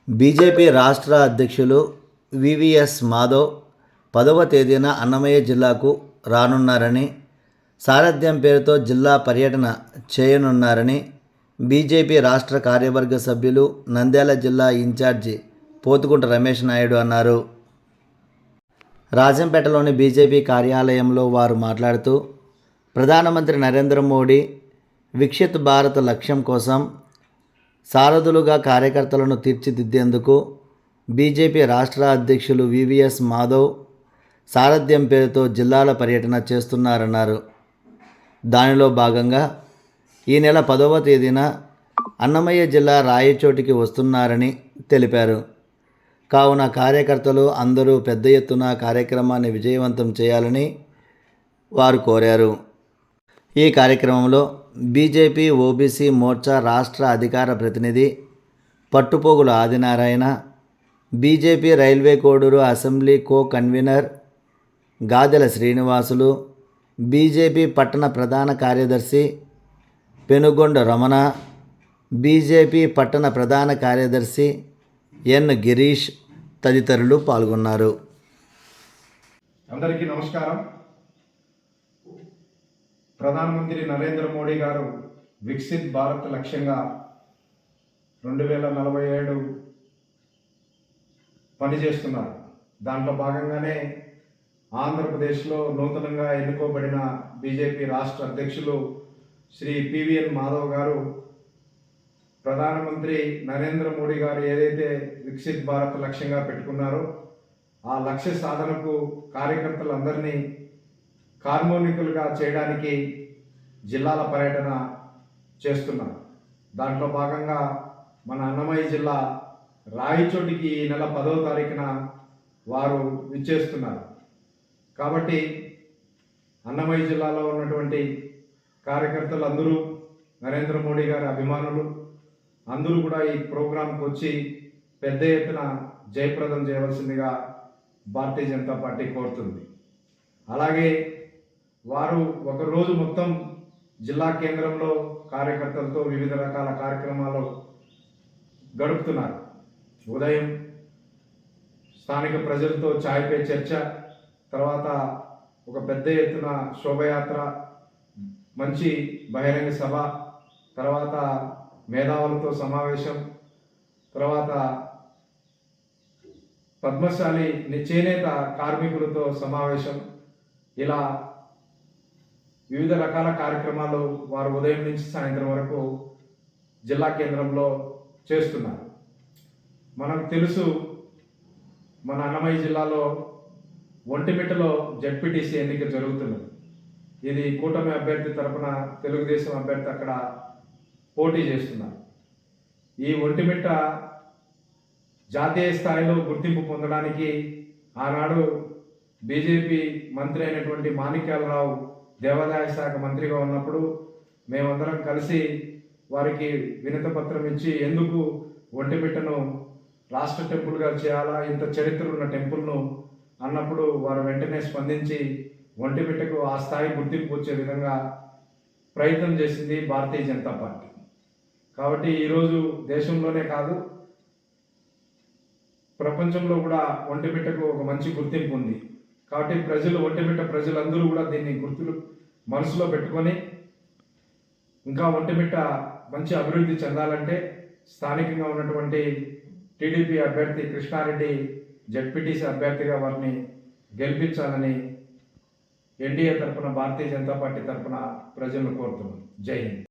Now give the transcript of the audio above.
BJP రాష్ట్ర అధ్యక్షులు VVS Madhav 10వ తేదీన అన్నమయ్య జిల్లాకు రానున్నారని, సారథ్యం పేరుతో జిల్లా పర్యటన చేయనున్నారని బీజేపీ రాష్ట్ర కార్యవర్గ సభ్యులు నంద్యాల జిల్లా ఇన్ఛార్జి పోతుకుంట రమేష్ నాయుడు అన్నారు. రాజంపేటలోని బీజేపీ కార్యాలయంలో వారు మాట్లాడుతూ, ప్రధానమంత్రి నరేంద్ర మోడీ వికసిత్ భారత్ లక్ష్యం కోసం సారథులుగా కార్యకర్తలను తీర్చిదిద్దేందుకు బీజేపీ రాష్ట్ర అధ్యక్షులు వివిఎస్ మాధవ్ సారథ్యం పేరుతో జిల్లాల పర్యటన చేస్తున్నారన్నారు. దానిలో భాగంగా ఈ నెల 10వ తేదీన అన్నమయ్య జిల్లా రాయచోటికి వస్తున్నారని తెలిపారు. కావున కార్యకర్తలు అందరూ పెద్ద ఎత్తున కార్యక్రమాన్ని విజయవంతం చేయాలని వారు కోరారు. ఈ కార్యక్రమంలో బీజేపీ ఓబీసీ మోర్చా రాష్ట్ర అధికార ప్రతినిధి Pattupogula Adinarayana, BJP Railway Koduru assembly co convener Gadela Srinivasulu, BJP పట్టణ ప్రధాన కార్యదర్శి పెనుగొండ రమణ, బీజేపీ పట్టణ ప్రధాన కార్యదర్శి ఎన్ గిరీష్ తదితరులు పాల్గొన్నారు. అందరికీ నమస్కారం. ప్రధానమంత్రి నరేంద్ర మోడీ గారు వికసిత్ భారత్ లక్ష్యంగా 2047 పనిచేస్తున్నారు. దాంట్లో భాగంగానే ఆంధ్రప్రదేశ్లో నూతనంగా ఎన్నుకోబడిన బీజేపీ రాష్ట్ర అధ్యక్షులు శ్రీ పివిఎన్ మాధవ్ గారు ప్రధానమంత్రి నరేంద్ర మోడీ గారు ఏదైతే వికసిత్ భారత్ లక్ష్యంగా పెట్టుకున్నారో ఆ లక్ష్య సాధనకు కార్యకర్తలందరినీ కార్మోనికులుగా చేయడానికి జిల్లాల పర్యటన చేస్తున్నారు. దాంట్లో భాగంగా మన అన్నమయ్య జిల్లా రాయచోటికి ఈ నెల 10వ తారీఖున వారు విచ్చేస్తున్నారు. కాబట్టి అన్నమయ్య జిల్లాలో ఉన్నటువంటి కార్యకర్తలు అందరూ నరేంద్ర మోడీ గారి అభిమానులు అందరూ కూడా ఈ ప్రోగ్రాంకి వచ్చి పెద్ద ఎత్తున జయప్రదం చేయవలసిందిగా భారతీయ జనతా పార్టీ కోరుతుంది. అలాగే వారు ఒకరోజు మొత్తం జిల్లా కేంద్రంలో కార్యకర్తలతో వివిధ రకాల కార్యక్రమాలు గడుపుతున్నారు. ఉదయం స్థానిక ప్రజలతో ఛాయ్ పే చర్చ, తర్వాత ఒక పెద్ద ఎత్తున శోభయాత్ర, మంచి బహిరంగ సభ, తర్వాత మేధావులతో సమావేశం, తర్వాత పద్మశాలి చేనేత కార్మికులతో సమావేశం, ఇలా వివిధ రకాల కార్యక్రమాలు వారు ఉదయం నుంచి సాయంత్రం వరకు జిల్లా కేంద్రంలో చేస్తున్నారు. మనకు తెలుసు, మన అన్నమయ్య జిల్లాలో ఒంటిమిట్టలో జెడ్పీటీసీ ఎన్నిక జరుగుతున్నది. ఇది కూటమి అభ్యర్థి తరపున తెలుగుదేశం అభ్యర్థి అక్కడ పోటీ చేస్తున్నారు. ఈ ఒంటిమిట్ట జాతీయ స్థాయిలో గుర్తింపు పొందడానికి ఆనాడు బీజేపీ మంత్రి అయినటువంటి మాణిక్యాలరావు దేవాదాయ శాఖ మంత్రిగా ఉన్నప్పుడు మేమందరం కలిసి వారికి వినతి పత్రం ఇచ్చి ఎందుకు ఒంటిమిట్టను రాష్ట్ర టెంపుల్గా చేయాలా, ఇంత చరిత్ర ఉన్న టెంపుల్ను అన్నప్పుడు వారు వెంటనే స్పందించి ఒంటిమిట్టకు ఆ స్థాయి గుర్తింపు వచ్చే విధంగా ప్రయత్నం చేసింది భారతీయ జనతా పార్టీ. కాబట్టి ఈరోజు దేశంలోనే కాదు ప్రపంచంలో కూడా ఒంటిమిట్టకు ఒక మంచి గుర్తింపు ఉంది. కాబట్టి ఒంటిమిట్ట ప్రజలందరూ కూడా దీన్ని మనసులో పెట్టుకొని ఇంకా ఒంటిమిట్ట మంచి అభివృద్ధి చెందాలంటే స్థానికంగా ఉన్నటువంటి టీడీపీ అభ్యర్థి కృష్ణారెడ్డి జెడ్పీటీసీ అభ్యర్థిగా వారిని గెలిపించాలని ఎన్డీఏ తరఫున భారతీయ జనతా పార్టీ తరఫున ప్రజలను కోరుతున్నాం. జై హింద్.